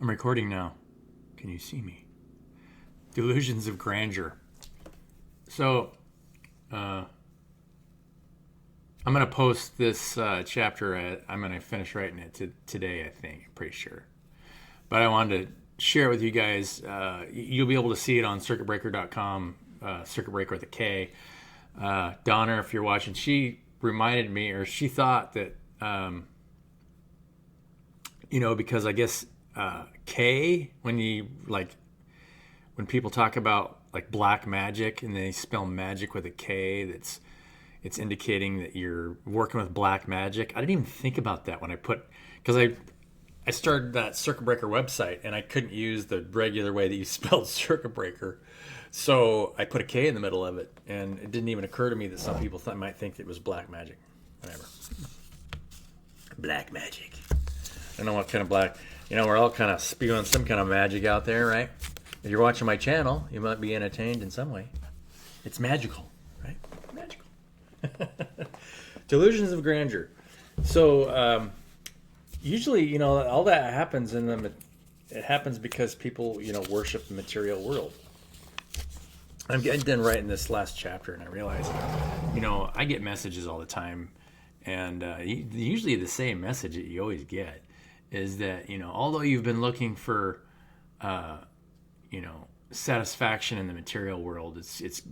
I'm recording now. Can you see me? Delusions of Grandeur. So, I'm going to post this chapter. I'm going to finish writing it today, I think. I'm pretty sure. But I wanted to share it with you guys. You'll be able to see it on circuitbreaker.com, circuit breaker with a K. Donna, if you're watching, she reminded me, or she thought that, because I guess K, when people talk about like black magic and they spell magic with a K, it's indicating that you're working with black magic. I didn't even think about that when because I started that circuit breaker website and I couldn't use the regular way that you spelled circuit breaker. So I put a K in the middle of it, and it didn't even occur to me that some people might think it was black magic. Whatever. Black magic. I don't know what kind of black. We're all kind of spewing some kind of magic out there, right? If you're watching my channel, you might be entertained in some way. It's magical, right? Magical. Delusions of Grandeur. So usually, all that happens in them. It happens because people, worship the material world. I'm getting done writing this last chapter, and I realize, I get messages all the time, and usually the same message that you always get is that, although you've been looking for, satisfaction in the material world, it's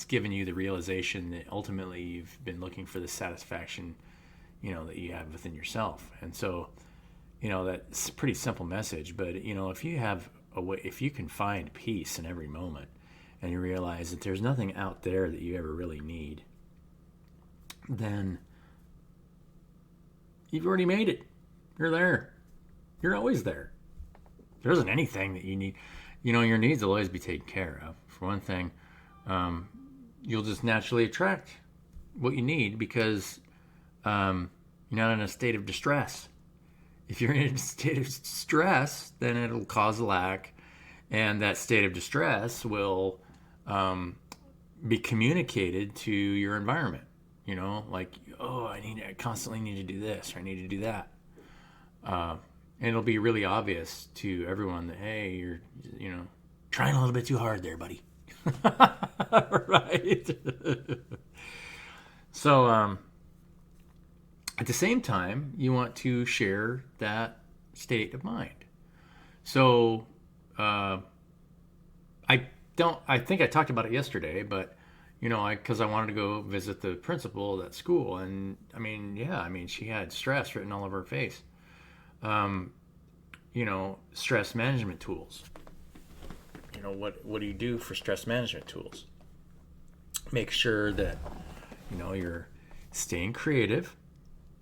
given you the realization that ultimately you've been looking for the satisfaction, that you have within yourself. And so, that's a pretty simple message, but, if you have a way, if you can find peace in every moment, and you realize that there's nothing out there that you ever really need, then you've already made it. You're there. You're always there. There isn't anything that you need. Your needs will always be taken care of. For one thing, you'll just naturally attract what you need because you're not in a state of distress. If you're in a state of stress, then it'll cause a lack, and that state of distress will be communicated to your environment. I constantly need to do this, or I need to do that. And it'll be really obvious to everyone that, hey, you're, trying a little bit too hard there, buddy. Right? So, at the same time, you want to share that state of mind. So, I think I talked about it yesterday, but, because I wanted to go visit the principal of that school. And, she had stress written all over her face. Stress management tools. What do you do for stress management tools? Make sure that, you're staying creative.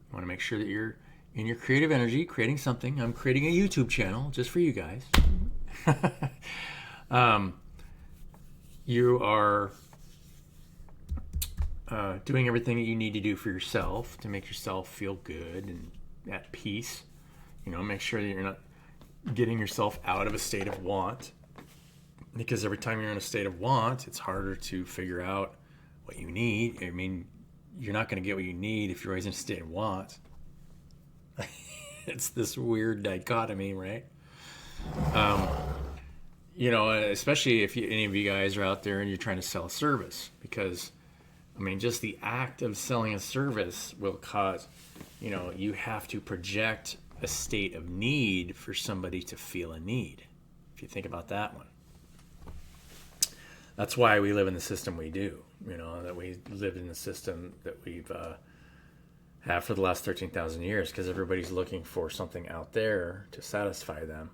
You want to make sure that you're in your creative energy, creating something. I'm creating a YouTube channel just for you guys. You are doing everything that you need to do for yourself to make yourself feel good and at peace. Make sure that you're not getting yourself out of a state of want, because every time you're in a state of want, it's harder to figure out what you need. You're not going to get what you need if you're always in a state of want. It's this weird dichotomy, right? Especially if any of you guys are out there and you're trying to sell a service, because, just the act of selling a service will cause, you have to project a state of need for somebody to feel a need. If you think about that one. That's why we live in the system we do, that we live in the system that we've had for the last 13,000 years, because everybody's looking for something out there to satisfy them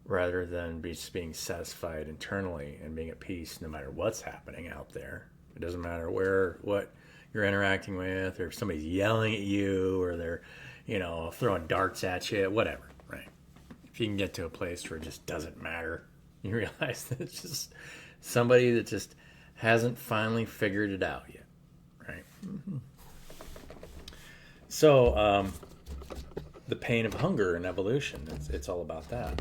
rather than just being satisfied internally and being at peace no matter what's happening out there. It doesn't matter what you're interacting with, or if somebody's yelling at you, or they're, throwing darts at you, whatever, right? If you can get to a place where it just doesn't matter, you realize that it's just somebody that just hasn't finally figured it out yet, right? Mm-hmm. So, the pain of hunger and evolution, it's all about that.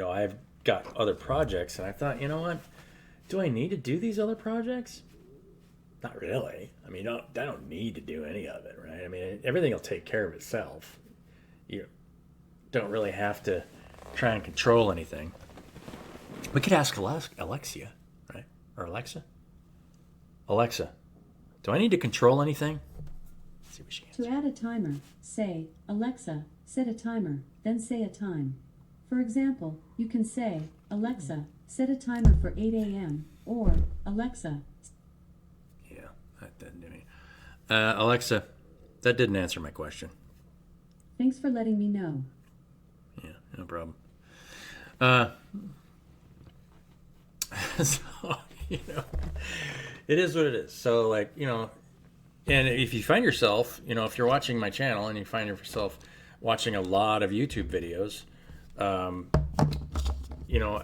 I've got other projects, and I thought, what? Do I need to do these other projects? Not really. I don't need to do any of it, right? Everything will take care of itself. You don't really have to try and control anything. We could ask Alexia, right? Or Alexa. Alexa, do I need to control anything? Let's see what she answers. To add a timer, say, Alexa, set a timer, then say a time. For example, you can say, Alexa, set a timer for 8 a.m. or Alexa. Yeah, that didn't do me. Alexa, that didn't answer my question. Thanks for letting me know. Yeah, no problem. So, it is what it is. So, and if you find yourself, if you're watching my channel and you find yourself watching a lot of YouTube videos,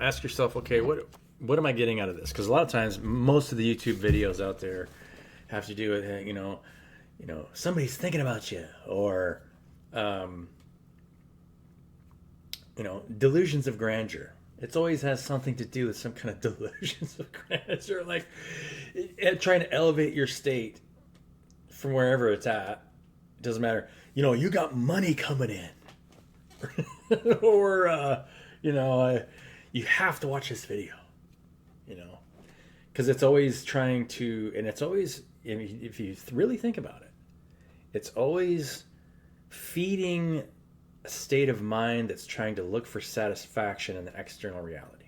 ask yourself, okay, what am I getting out of this? Because a lot of times, most of the YouTube videos out there have to do with, somebody's thinking about you, or, delusions of grandeur. It always has something to do with some kind of delusions of grandeur, like trying to elevate your state from wherever it's at. It doesn't matter. You got money coming in, or you have to watch this video. Because it's always trying to, and it's always, if you really think about it, it's always feeding a state of mind that's trying to look for satisfaction in the external reality.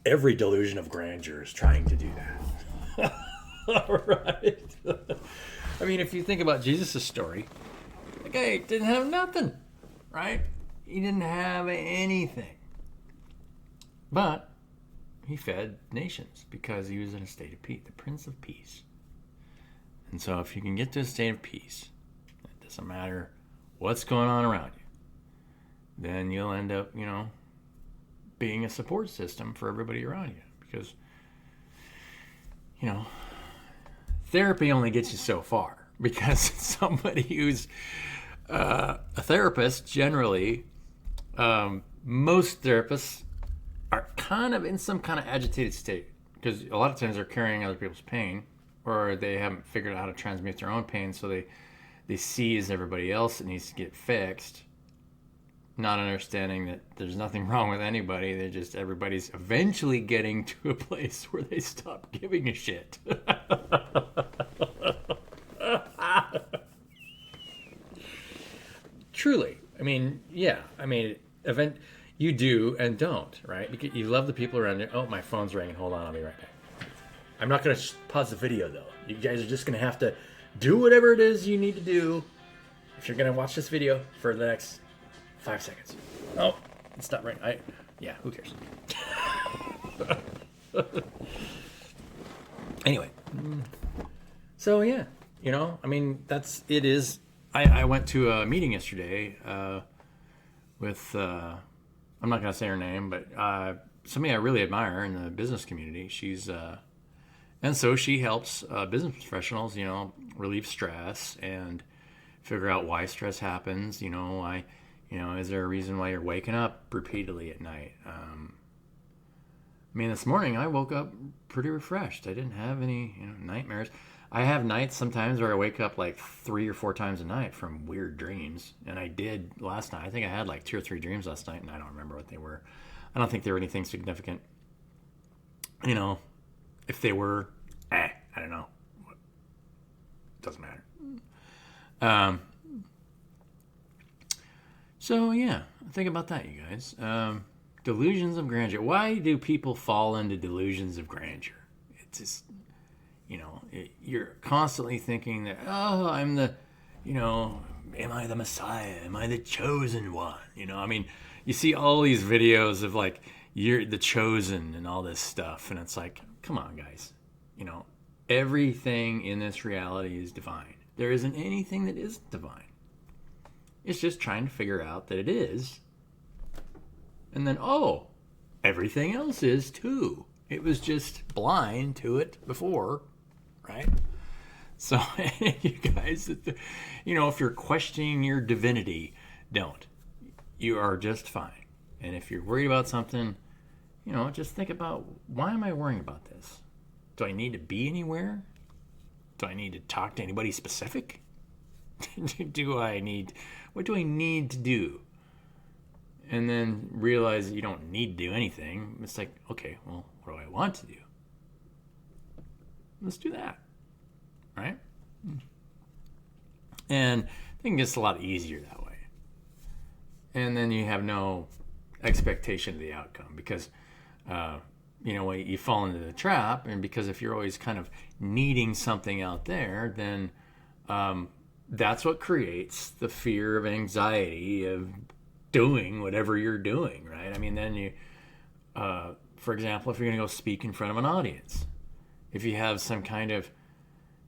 Every delusion of grandeur is trying to do that. All right. I mean, if you think about Jesus' story, the guy didn't have nothing, right? He didn't have anything. But he fed nations because he was in a state of peace, the Prince of Peace. And so if you can get to a state of peace, it doesn't matter what's going on around you, then you'll end up, being a support system for everybody around you. Because, therapy only gets you so far. Because somebody who's a therapist, generally, most therapists are kind of in some kind of agitated state. Because a lot of times they're carrying other people's pain, or they haven't figured out how to transmute their own pain, so they see as everybody else it needs to get fixed, not understanding that there's nothing wrong with anybody. They're just, everybody's eventually getting to a place where they stop giving a shit. Truly. I mean, yeah. I mean, you do and don't, right? Because you love the people around you. Oh, my phone's ringing. Hold on, I'll be right back. I'm not going to pause the video, though. You guys are just going to have to do whatever it is you need to do if you're going to watch this video for the next 5 seconds. Oh, it stopped right. Yeah, who cares? Anyway. So, yeah. I mean, it is. I went to a meeting yesterday with, I'm not going to say her name, but somebody I really admire in the business community. And so she helps business professionals, relieve stress and figure out why stress happens. Is there a reason why you're waking up repeatedly at night? This morning I woke up pretty refreshed. I didn't have any, nightmares. I have nights sometimes where I wake up like 3 or 4 times a night from weird dreams. And I did last night. I think I had like 2 or 3 dreams last night, and I don't remember what they were. I don't think they were anything significant. If they were, I don't know. It doesn't matter. So, yeah, think about that, you guys. Delusions of grandeur. Why do people fall into delusions of grandeur? It's just, you're constantly thinking that, oh, I'm the, am I the Messiah? Am I the chosen one? You see all these videos of like, you're the chosen and all this stuff. And it's like, come on, guys. Everything in this reality is divine. There isn't anything that isn't divine. It's just trying to figure out that it is. And then, oh, everything else is too. It was just blind to it before, right? So, you guys, if you're questioning your divinity, don't. You are just fine. And if you're worried about something, just think about, why am I worrying about this? Do I need to be anywhere? Do I need to talk to anybody specific? What do I need to do? And then realize that you don't need to do anything. It's like, okay, well, what do I want to do? Let's do that. Right? And I think it's a lot easier that way. And then you have no expectation of the outcome because, you fall into the trap. And because if you're always kind of needing something out there, then that's what creates the fear of anxiety of doing whatever you're doing, right? I mean, then you, for example, if you're going to go speak in front of an audience, if you have some kind of,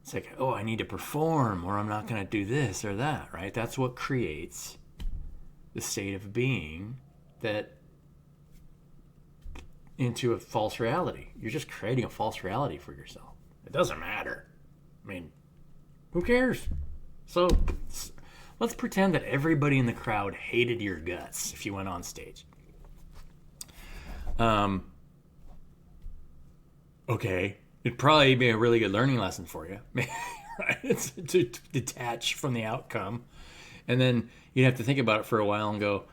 it's like, oh, I need to perform or I'm not going to do this or that, right? That's what creates the state of being that into a false reality. You're just creating a false reality for yourself. It doesn't matter. I mean, who cares? So let's pretend that everybody in the crowd hated your guts if you went on stage. Okay, it'd probably be a really good learning lesson for you, right? It's to detach from the outcome. And then you'd have to think about it for a while and go,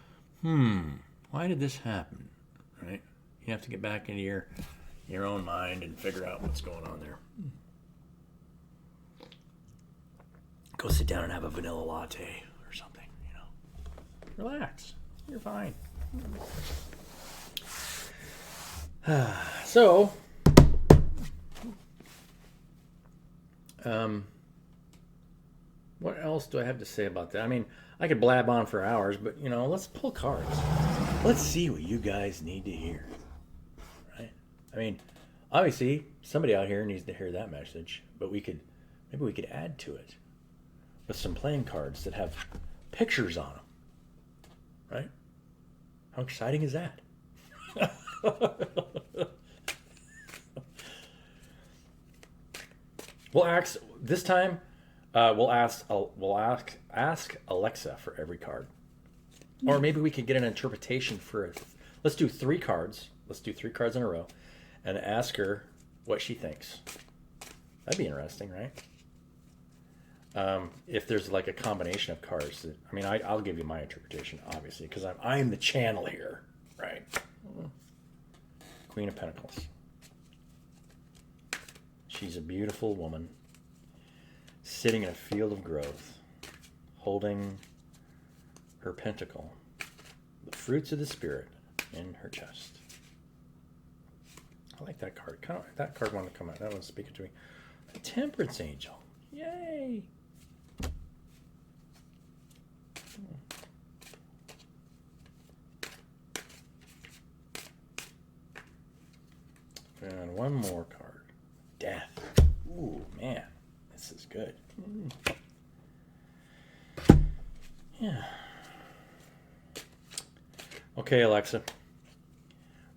why did this happen, right? You have to get back into your own mind and figure out what's going on there. Go sit down and have a vanilla latte or something, Relax. You're fine. So, what else do I have to say about that? I mean, I could blab on for hours, but, let's pull cards. Let's see what you guys need to hear. Right? I mean, obviously, somebody out here needs to hear that message, but maybe we could add to it with some playing cards that have pictures on them. Right? How exciting is that? We'll ask this time. We'll ask Alexa for every card, or maybe we could get an interpretation for it. Let's do 3 cards. Let's do 3 cards in a row, and ask her what she thinks. That'd be interesting, right? If there's like a combination of cards, I'll give you my interpretation, obviously, because I'm the channel here, right? Queen of Pentacles. She's a beautiful woman, sitting in a field of growth, holding her pentacle, the fruits of the spirit, in her chest. I like that card. That card wanted to come out. That one's speaking to me. A Temperance Angel. Yay! And one more card. Death. Ooh, man. This is good. Yeah. Okay, Alexa.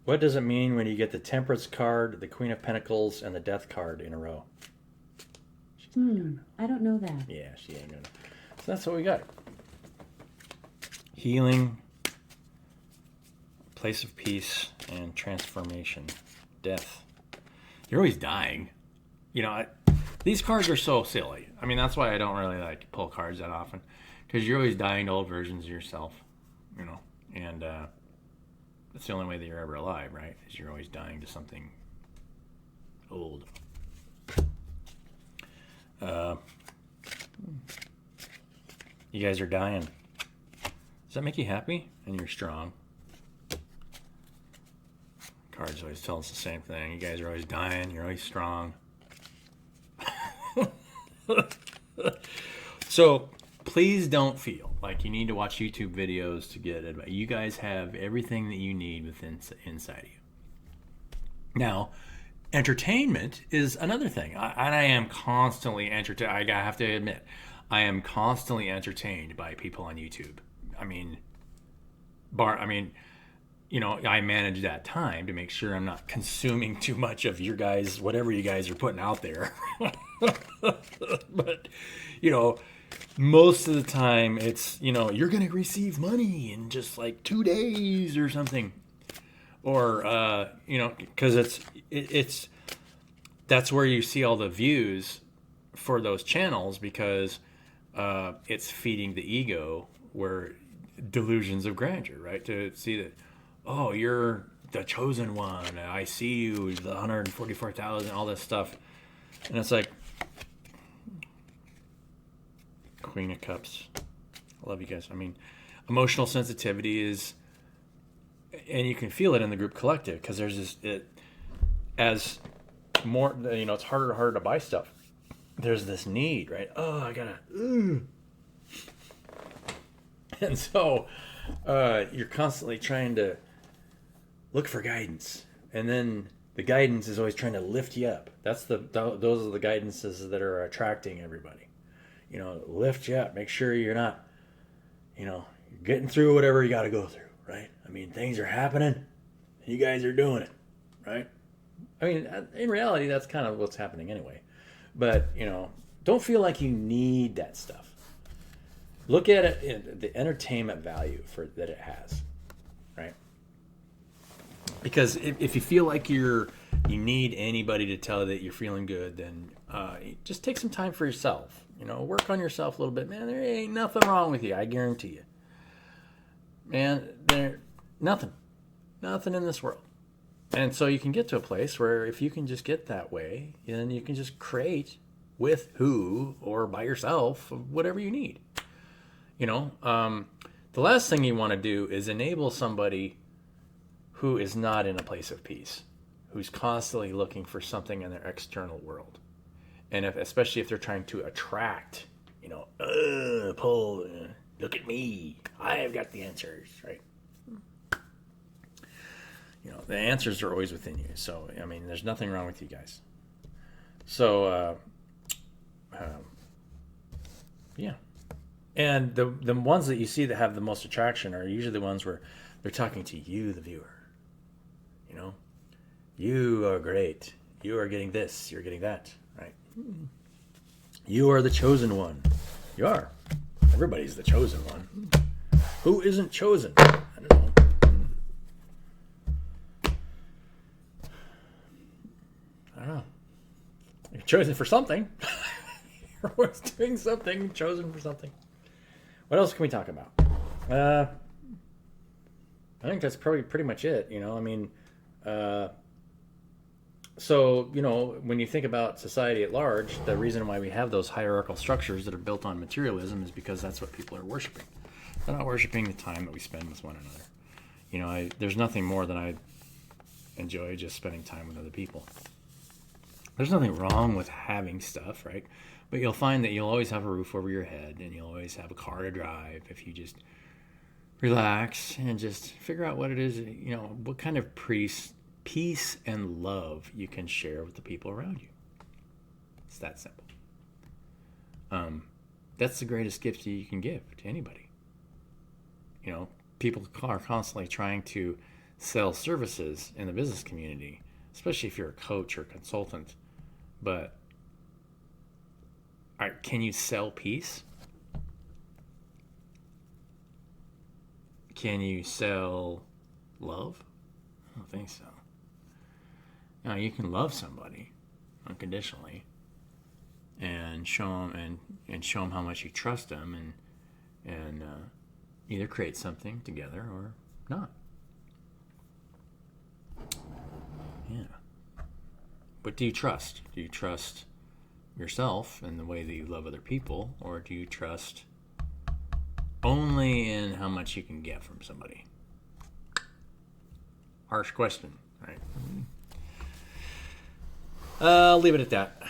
What does it mean when you get the Temperance card, the Queen of Pentacles, and the Death card in a row? I don't know that. Yeah, she ain't gonna. So that's what we got. Healing, place of peace, and transformation. Death. You're always dying. These cards are so silly. I mean, that's why I don't really like to pull cards that often, because you're always dying to old versions of yourself, and that's the only way that you're ever alive, right? Is you're always dying to something old. You guys are dying. Does that make you happy? And you're strong. Cards always tell us the same thing. You guys are always dying. You're always strong. So please don't feel like you need to watch YouTube videos to get advice. You guys have everything that you need inside of you. Now, entertainment is another thing. I am constantly entertained. I have to admit, I am constantly entertained by people on YouTube. I manage that time to make sure I'm not consuming too much of your guys, whatever you guys are putting out there. But, most of the time it's, you're going to receive money in just like 2 days or something. Or, because it's that's where you see all the views for those channels because it's feeding the ego where delusions of grandeur, right? To see that, oh, you're the chosen one. I see you, the 144,000, all this stuff. And it's like, Queen of Cups. I love you guys. I mean, emotional sensitivity is, and you can feel it in the group collective because there's this, as more, it's harder and harder to buy stuff. There's this need, right? Oh, I gotta, and so you're constantly trying to look for guidance, and then the guidance is always trying to lift you up. Those are the guidances that are attracting everybody. Lift you up. Make sure you're not, you're getting through whatever you got to go through, right? I mean, things are happening, and you guys are doing it, right? I mean, in reality, that's kind of what's happening anyway. But, don't feel like you need that stuff. Look at it, the entertainment value that it has, right? Because if you feel like you need anybody to tell you that you're feeling good, then just take some time for yourself. Work on yourself a little bit. Man, there ain't nothing wrong with you. I guarantee you. Man, nothing in this world. And so you can get to a place where if you can just get that way, then you can just create with who or by yourself whatever you need. The last thing you want to do is enable somebody who is not in a place of peace, who's constantly looking for something in their external world. And especially if they're trying to attract, pull, look at me, I've got the answers, right? The answers are always within you. So, I mean, there's nothing wrong with you guys. So, yeah. And the ones that you see that have the most attraction are usually the ones where they're talking to you, the viewer. You are great. You are getting this. You're getting that, right? You are the chosen one. You are. Everybody's the chosen one. Who isn't chosen? I don't know. I don't know. You're chosen for something. You're always doing something, chosen for something. What else can we talk about? I think that's probably pretty much it. So, when you think about society at large, the reason why we have those hierarchical structures that are built on materialism is because that's what people are worshiping. They're not worshiping the time that we spend with one another. There's nothing more than I enjoy just spending time with other people. There's nothing wrong with having stuff, right? But you'll find that you'll always have a roof over your head and you'll always have a car to drive if you just relax and just figure out what it is, what kind of peace and love you can share with the people around you. It's that simple. That's the greatest gift you can give to anybody. People are constantly trying to sell services in the business community, especially if you're a coach or consultant. But can you sell peace? Can you sell love? I don't think so. Now, you can love somebody unconditionally and show them how much you trust them and either create something together or not. Yeah. But do you trust? Do you trust yourself in the way that you love other people, or do you trust only in how much you can get from somebody? Harsh question, right? I'll leave it at that.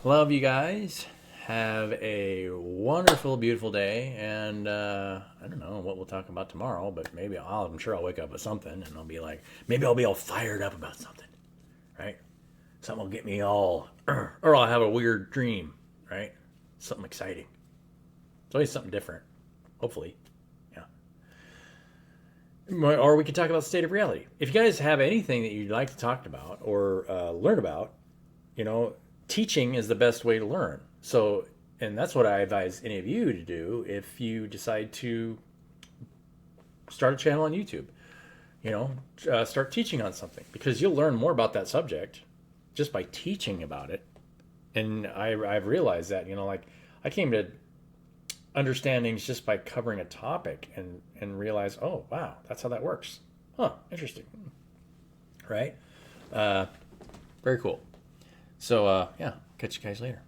Love you guys. Have a wonderful, beautiful day. And I don't know what we'll talk about tomorrow, but maybe I'm sure I'll wake up with something and I'll be like, maybe I'll be all fired up about something, right? Something will get me all, or I'll have a weird dream, right? Something exciting. It's always something different, hopefully. Yeah. Or we could talk about the state of reality. If you guys have anything that you'd like to talk about or learn about, teaching is the best way to learn. So, and that's what I advise any of you to do if you decide to start a channel on YouTube. Start teaching on something, because you'll learn more about that subject just by teaching about it And I've realized that, like I came to understandings just by covering a topic and realize, oh, wow, that's how that works. Huh, interesting. Right? Very cool. So, yeah, catch you guys later.